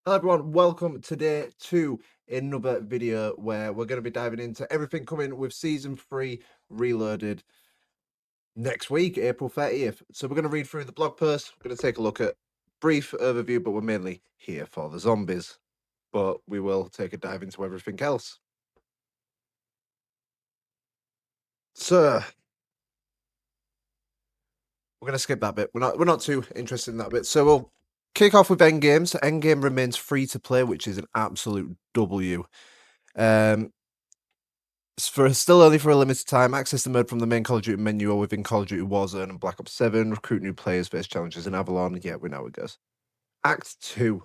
Hello everyone, welcome today to another video where we're going to be diving into everything coming with Season 3 Reloaded next week, April 30th. So we're going to read through the blog post, we're going to take a look at brief overview, but we're mainly here for the zombies. But we will take a dive into everything else. So we're going to skip that bit. We're not too interested in that bit. So we'll kick off with Endgame. So Endgame remains free to play, which is an absolute W. Still only for a limited time. Access the mode from the main Call of Duty menu or within Call of Duty Warzone and Black Ops 7. Recruit new players, face challenges in Avalon. Yeah, we know how it goes. Act 2.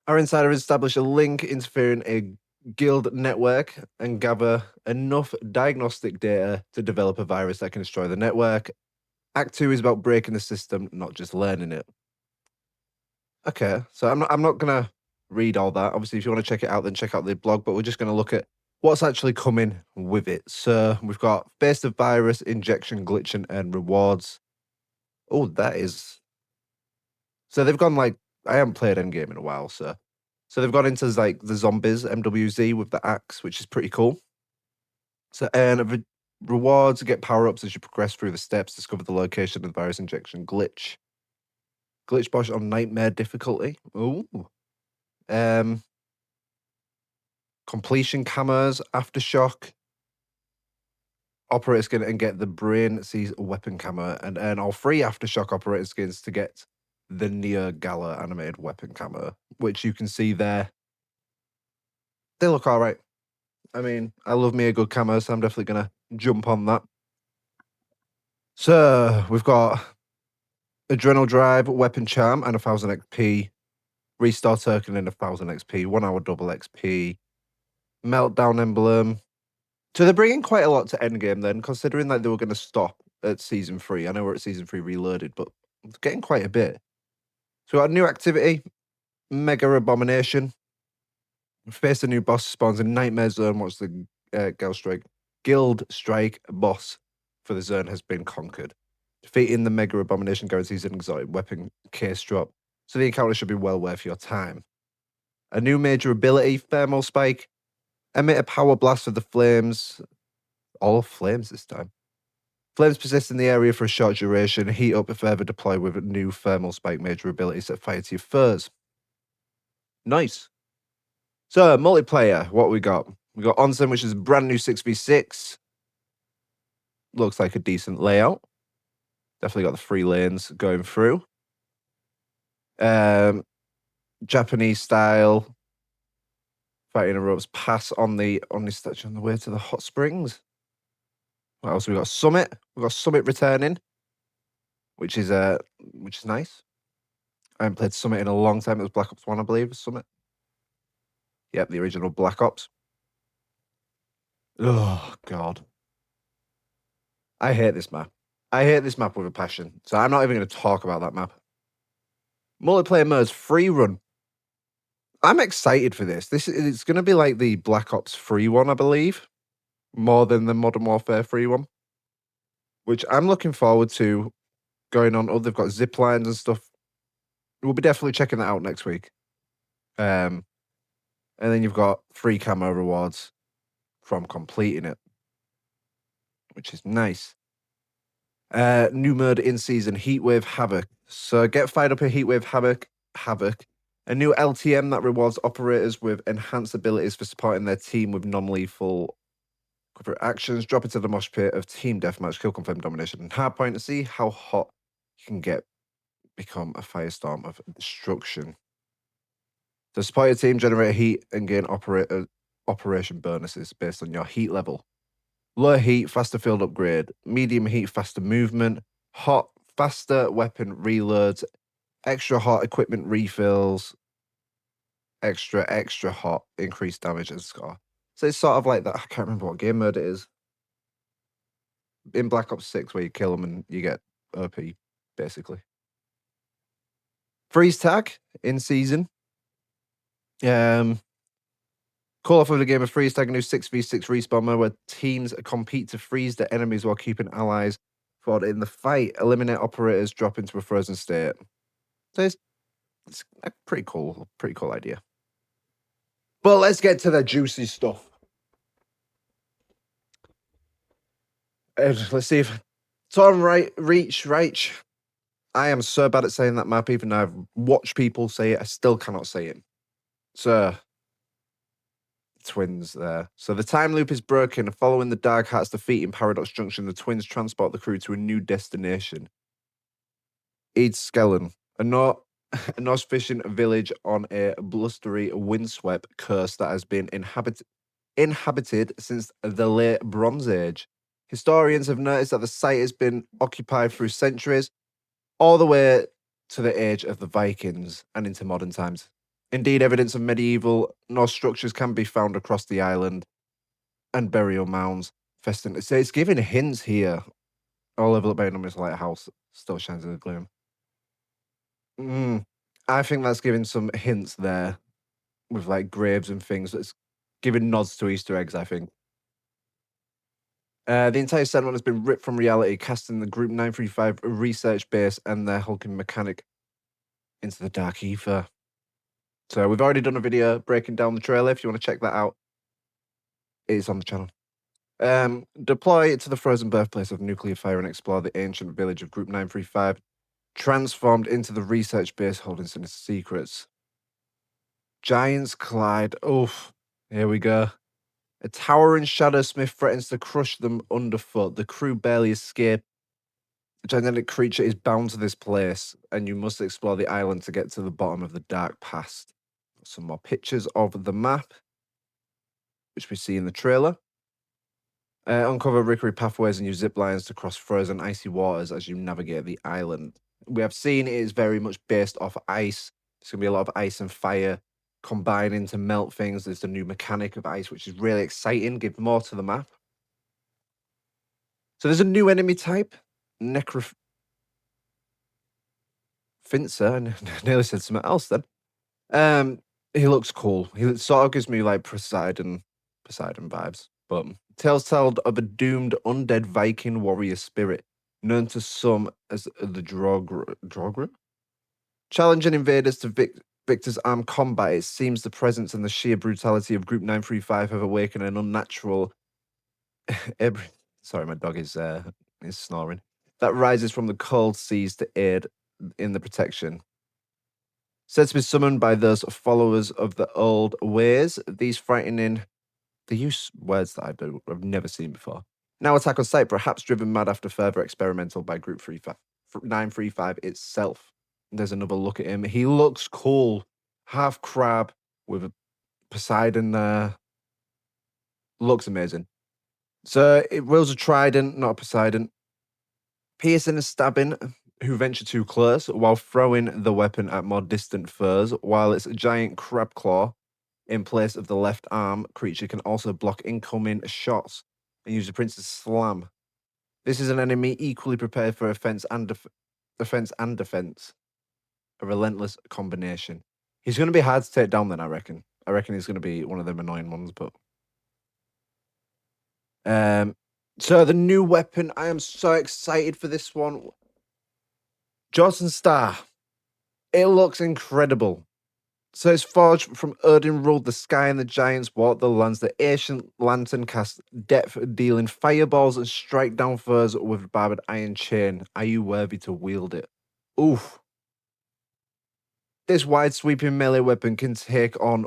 Our insider has established a link interfering a guild network and gather enough diagnostic data to develop a virus that can destroy the network. Act 2 is about breaking the system, not just learning it. Okay, so I'm not gonna read all that. Obviously, if you want to check it out, then check out the blog. But we're just gonna look at what's actually coming with it. So we've got face the virus, injection, glitching, and rewards. Oh, that is. So they've gone like I haven't played Endgame in a while, so they've gone into like the zombies MWZ with the axe, which is pretty cool. So and rewards get power ups as you progress through the steps. Discover the location of the virus injection glitch. Glitch bosh on nightmare difficulty. Ooh. Um, completion cameras, aftershock. Operator skin and get the brain sees weapon camera and earn all free aftershock operator skins to get the Neo Gala animated weapon camera, which you can see there. They look all right. I mean, I love me a good camera, so I'm definitely gonna jump on that. So we've got Adrenal Drive, Weapon Charm, and 1000 XP. Restore token and 1000 XP, 1 hour double XP. Meltdown emblem. So they're bringing quite a lot to Endgame then, considering that they were going to stop at Season 3. I know we're at Season 3 Reloaded, but it's getting quite a bit. So we got a new activity, Mega Abomination. Face a new boss spawns in Nightmare Zone once the Guild Strike boss for the zone has been conquered. Defeating the Mega Abomination guarantees an exotic weapon case drop, so the encounter should be well worth your time. A new major ability, Thermal Spike. Emit a power blast of the flames. All flames this time. Flames persist in the area for a short duration. Heat up if further deploy with a new Thermal Spike major ability. Set fire to your foes. Nice. So, multiplayer, what we got? We got Onsen, which is a brand new 6v6. Looks like a decent layout. Definitely got the 3 lanes going through. Japanese style. Fighting a ropes pass on the statue on the way to the hot springs. What else we got? Summit. We got Summit returning, which is nice. I haven't played Summit in a long time. It was Black Ops 1, I believe, Summit. Yep, the original Black Ops. Oh, God. I hate this map. I hate this map with a passion. So I'm not even going to talk about that map. Multiplayer modes, free run. I'm excited for this. It's going to be like the Black Ops 3 one, I believe, more than the Modern Warfare 3 one, which I'm looking forward to going on. Oh, they've got zip lines and stuff. We'll be definitely checking that out next week. And then you've got free camo rewards from completing it, which is nice. New mode in season, Heatwave Havoc. So get fired up in Heatwave Havoc. A new LTM that rewards operators with enhanced abilities for supporting their team with non-lethal corporate actions. Drop into the mosh pit of team deathmatch, kill confirm domination, and hardpoint to see how hot you can get. Become a firestorm of destruction. To support your team, generate heat and gain operation bonuses based on your heat level. Low heat, faster field upgrade. Medium heat, faster movement. Hot, faster weapon reloads. Extra hot equipment refills. Extra hot, increased damage and score. So it's sort of like that. I can't remember what game mode it is. In Black Ops 6, where you kill them and you get OP, basically. Freeze tag in season. Call off of the game of freeze tag, a new 6v6 respawn mode where teams compete to freeze their enemies while keeping allies forward in the fight. Eliminate operators, drop into a frozen state. So It's a pretty cool idea. But let's get to the juicy stuff. Let's see if Totenreich. I am so bad at saying that map, even though I've watched people say it, I still cannot say it. So, twins there. So the time loop is broken. Following the Dark Heart's defeat in Paradox Junction, the twins transport the crew to a new destination. Eidskellen, a Norse fishing village on a blustery, windswept coast that has been inhabited since the late Bronze Age. Historians have noticed that the site has been occupied through centuries, all the way to the age of the Vikings and into modern times. Indeed, evidence of medieval Norse structures can be found across the island, and burial mounds. So it's giving hints here. All overlooked by enormous lighthouse still shines in the gloom. I think that's giving some hints there with like graves and things. It's giving nods to Easter eggs, I think. The entire settlement has been ripped from reality, casting the Group 935 research base and their hulking mechanic into the Dark Aether. So we've already done a video breaking down the trailer. If you want to check that out, it's on the channel. Deploy to the frozen birthplace of nuclear fire and explore the ancient village of Group 935, transformed into the research base holding sinister secrets. Giants collide. Oof. Here we go. A towering shadow smith threatens to crush them underfoot. The crew barely escape. A gigantic creature is bound to this place, and you must explore the island to get to the bottom of the dark past. Some more pictures of the map, which we see in the trailer. Uncover rickery pathways and use zip lines to cross frozen icy waters as you navigate the island. We have seen it is very much based off ice. There's going to be a lot of ice and fire combining to melt things. There's the new mechanic of ice, which is really exciting. Give more to the map. So there's a new enemy type, Necrofincer. I nearly said something else then. He looks cool. He sort of gives me like Poseidon vibes. But tales tell of a doomed undead Viking warrior spirit, known to some as the Drogra. Challenging invaders to victors' armed combat, it seems the presence and the sheer brutality of Group 935 have awakened an unnatural. Sorry, my dog is snoring. That rises from the cold seas to aid in the protection. Said to be summoned by those followers of the old ways, these frightening. They use words that I've never seen before. Now attack on sight, perhaps driven mad after further experimental by Group 935 itself. There's another look at him. He looks cool. Half crab with a Poseidon there. Looks amazing. So it wields a trident, not a Poseidon. Piercing and stabbing, who venture too close while throwing the weapon at more distant foes, while its giant crab claw in place of the left arm creature can also block incoming shots and use the Prince's Slam. This is an enemy equally prepared for offense and defense. A relentless combination. He's going to be hard to take down then, I reckon. I reckon he's going to be one of them annoying ones, but... So the new weapon, I am so excited for this one. Johnson Star. It looks incredible. So it's forged from Odin ruled the sky and the giants walked the lands. The ancient lantern casts depth, dealing fireballs and strike down foes with a barbed iron chain. Are you worthy to wield it? Oof. This wide sweeping melee weapon can take on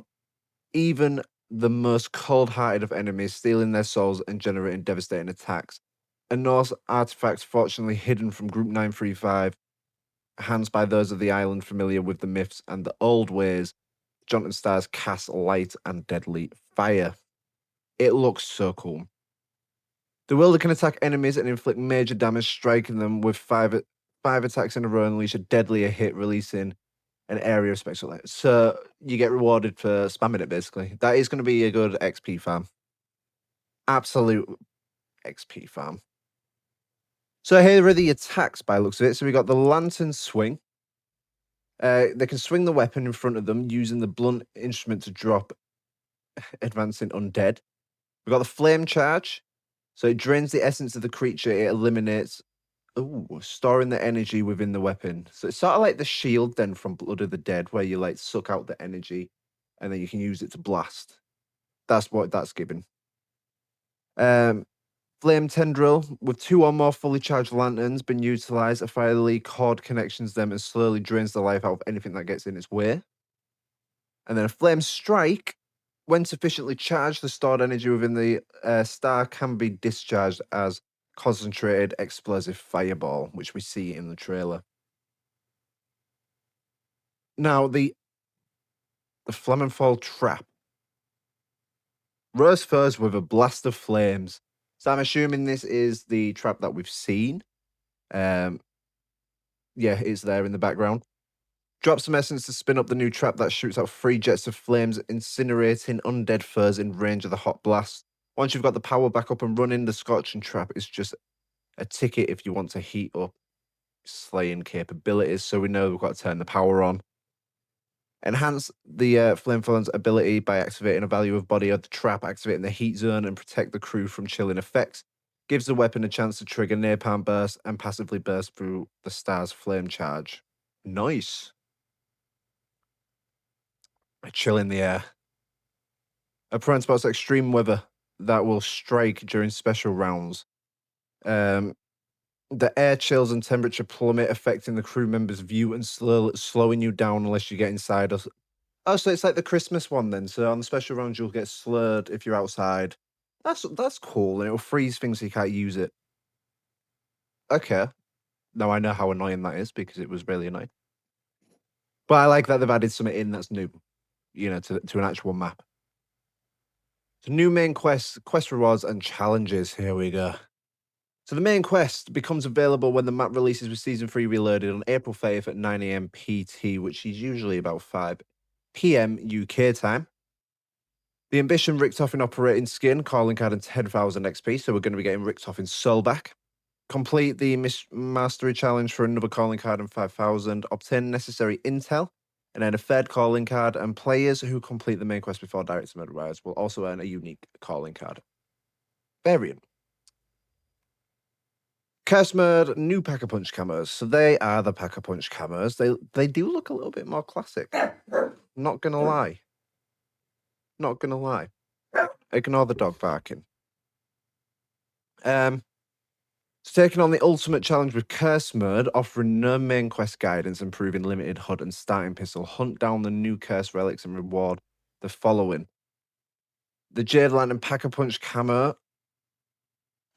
even the most cold-hearted of enemies, stealing their souls and generating devastating attacks. A Norse artifact fortunately hidden from Group 935, hands by those of the island familiar with the myths and the old ways. Jonathan Stars cast light and deadly fire. It looks so cool. The wielder can attack enemies and inflict major damage, striking them with five attacks in a row and unleash a deadlier hit, releasing an area of spectral light. So you get rewarded for spamming it, basically. That is going to be a good XP farm. Absolute XP farm. So here are the attacks by looks of it. So we got the lantern swing. They can swing the weapon in front of them using the blunt instrument to drop advancing undead. We've got the flame charge. So it drains the essence of the creature it eliminates Ooh, storing the energy within the weapon. So it's sort of like the shield then from Blood of the Dead, where you like suck out the energy and then you can use it to blast. That's what that's given. Flame Tendril, with 2 or more fully charged lanterns been utilized, a fire lead cord connections them and slowly drains the life out of anything that gets in its way. And then a Flame Strike, when sufficiently charged, the stored energy within the star can be discharged as concentrated explosive fireball, which we see in the trailer. Now, the Flammenfall Trap. Rose Furs with a blast of flames. So I'm assuming this is the trap that we've seen. Yeah, it's there in the background. Drop some essence to spin up the new trap that shoots out 3 jets of flames, incinerating undead furs in range of the hot blast. Once you've got the power back up and running, the scorching trap is just a ticket if you want to heat up slaying capabilities. So we know we've got to turn the power on. Enhance the Flamethrower's ability by activating a value of body of the trap, activating the heat zone, and protect the crew from chilling effects. Gives the weapon a chance to trigger napalm burst and passively burst through the star's flame charge. Nice. A chill in the air. Opponent spots extreme weather that will strike during special rounds. The air chills and temperature plummet, affecting the crew members' view and slowing you down unless you get inside. Oh, so it's like the Christmas one then. So on the special rounds, you'll get slurred if you're outside. That's cool, and it'll freeze things so you can't use it. Okay. Now I know how annoying that is because it was really annoying. But I like that they've added something in that's new, to an actual map. So new main quests, quest rewards, and challenges. Here we go. So the main quest becomes available when the map releases with Season 3 Reloaded on April 5th at 9 AM PT, which is usually about 5 PM UK time. The Ambition Richtofen Operating Skin, calling card, and 10,000 XP, so we're going to be getting Richtofen Soul back. Complete the Mastery Challenge for another calling card and 5,000. Obtain necessary intel, and then a third calling card, and players who complete the main quest before Direct Mode Rise will also earn a unique calling card. Variant. Curse Mode, new Pack-a-Punch camos. So they are the Pack-a-Punch camos. They do look a little bit more classic. Not gonna lie. Not gonna lie. Ignore the dog barking. So taking on the ultimate challenge with Curse Mode, offering no main quest guidance, improving limited HUD and starting pistol. Hunt down the new Curse relics and reward the following. The Jade Lantern Pack-a-Punch camo.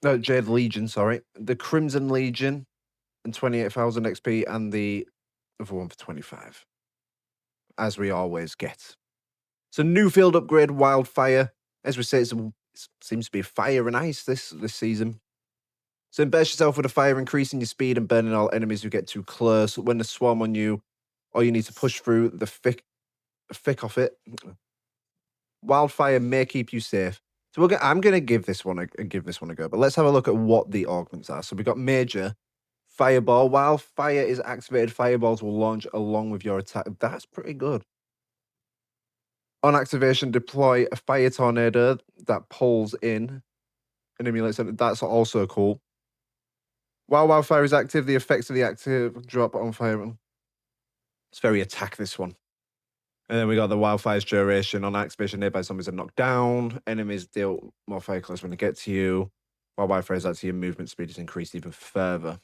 No, Jade Legion, sorry. The Crimson Legion and 28,000 XP, and the other one for 25. As we always get. So new field upgrade, Wildfire. As we say, it seems to be fire and ice this season. So embed yourself with a fire, increasing your speed and burning all enemies who get too close. When they swarm on you, or you need to push through the thick of it. Wildfire may keep you safe. So I'm going to give this one a go. But let's have a look at what the augments are. So we've got Major Fireball. While fire is activated, fireballs will launch along with your attack. That's pretty good. On activation, deploy a fire tornado that pulls in and emulates it. That's also cool. While wildfire is active, the effects of the active drop on fire. It's very attack, this one. And then we got the wildfire's duration. On activation, nearby zombies are knocked down. Enemies deal more fire close when they get to you. While wildfire is active, your movement speed is increased even further.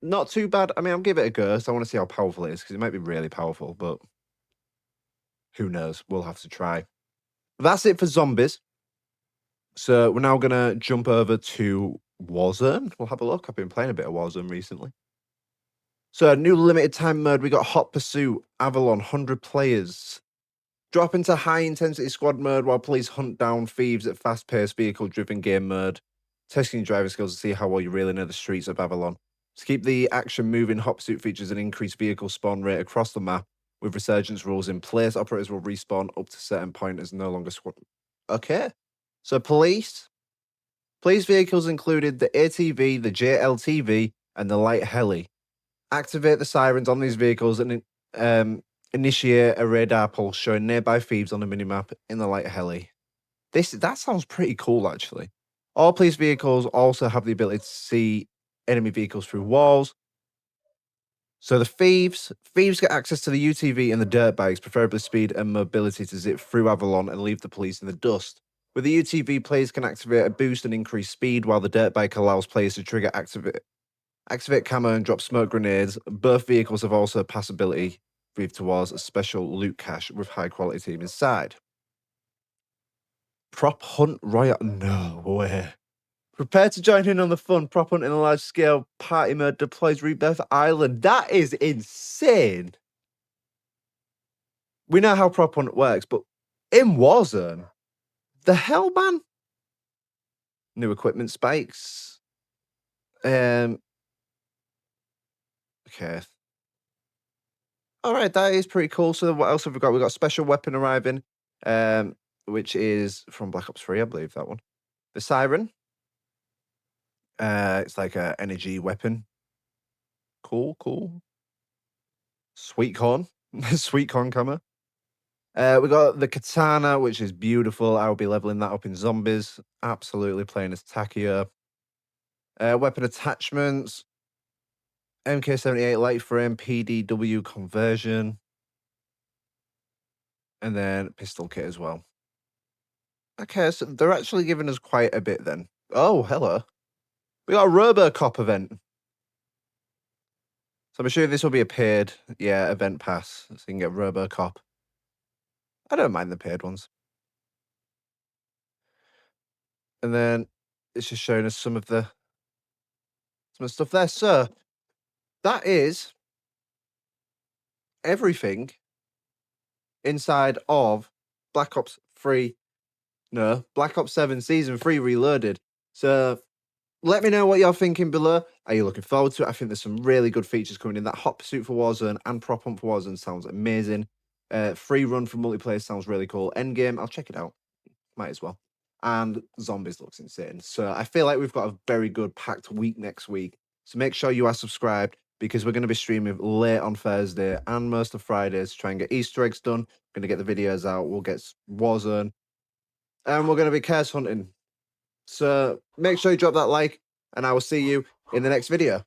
Not too bad. I mean, I'll give it a go. So I want to see how powerful it is, because it might be really powerful, but who knows? We'll have to try. That's it for zombies. So we're now going to jump over to Warzone. We'll have a look. I've been playing a bit of Warzone recently. So new limited time mode. We got Hot Pursuit, Avalon, 100 players. Drop into high intensity squad mode while police hunt down thieves at fast paced vehicle driven game mode. Testing your driving skills to see how well you really know the streets of Avalon. To keep the action moving, Hot Pursuit features an increased vehicle spawn rate across the map. With resurgence rules in place, operators will respawn up to certain point as no longer squad. Okay. So police vehicles included the ATV, the JLTV, and the light heli. Activate the sirens on these vehicles and initiate a radar pulse showing nearby thieves on the minimap in the light heli. That sounds pretty cool, actually. All police vehicles also have the ability to see enemy vehicles through walls. So the thieves get access to the UTV and the dirt bikes, preferably speed and mobility to zip through Avalon and leave the police in the dust. With the UTV, players can activate a boost and increase speed, while the dirt bike allows players to trigger activate camo and drop smoke grenades. Both vehicles have also a passability towards a special loot cache with high quality team inside. Prop hunt royale? No way. Prepare to join in on the fun. Prop hunt in a large scale party mode deploys Rebirth Island. That is insane. We know how prop hunt works, but in Warzone, the hell, man? New equipment spikes. Okay. All right, that is pretty cool. So what else have we got? We've got a special weapon arriving, which is from Black Ops 3, I believe that one. The Siren. It's like a energy weapon. Cool. Sweet corn. Sweet corn camo. We got the katana, which is beautiful. I'll be leveling that up in zombies. Absolutely playing as Takia. Weapon attachments. MK78 light frame, PDW conversion. And then pistol kit as well. Okay, so they're actually giving us quite a bit then. Oh, hello. We got a RoboCop event. So I'm sure this will be a paid, event pass. So you can get RoboCop. I don't mind the paid ones. And then it's just showing us some of the stuff there. So that is everything inside of Black Ops 3. No, Black Ops 7 Season 3 Reloaded. So let me know what you're thinking below. Are you looking forward to it? I think there's some really good features coming in. That Hot Pursuit for Warzone and Prop Hunt for Warzone sounds amazing. Free run for multiplayer sounds really cool. Endgame, I'll check it out. Might as well. And Zombies looks insane. So I feel like we've got a very good packed week next week. So make sure you are subscribed because we're going to be streaming late on Thursday and most of Fridays to try and get Easter eggs done. We're going to get the videos out. We'll get Warzone. And we're going to be curse hunting. So make sure you drop that like, and I will see you in the next video.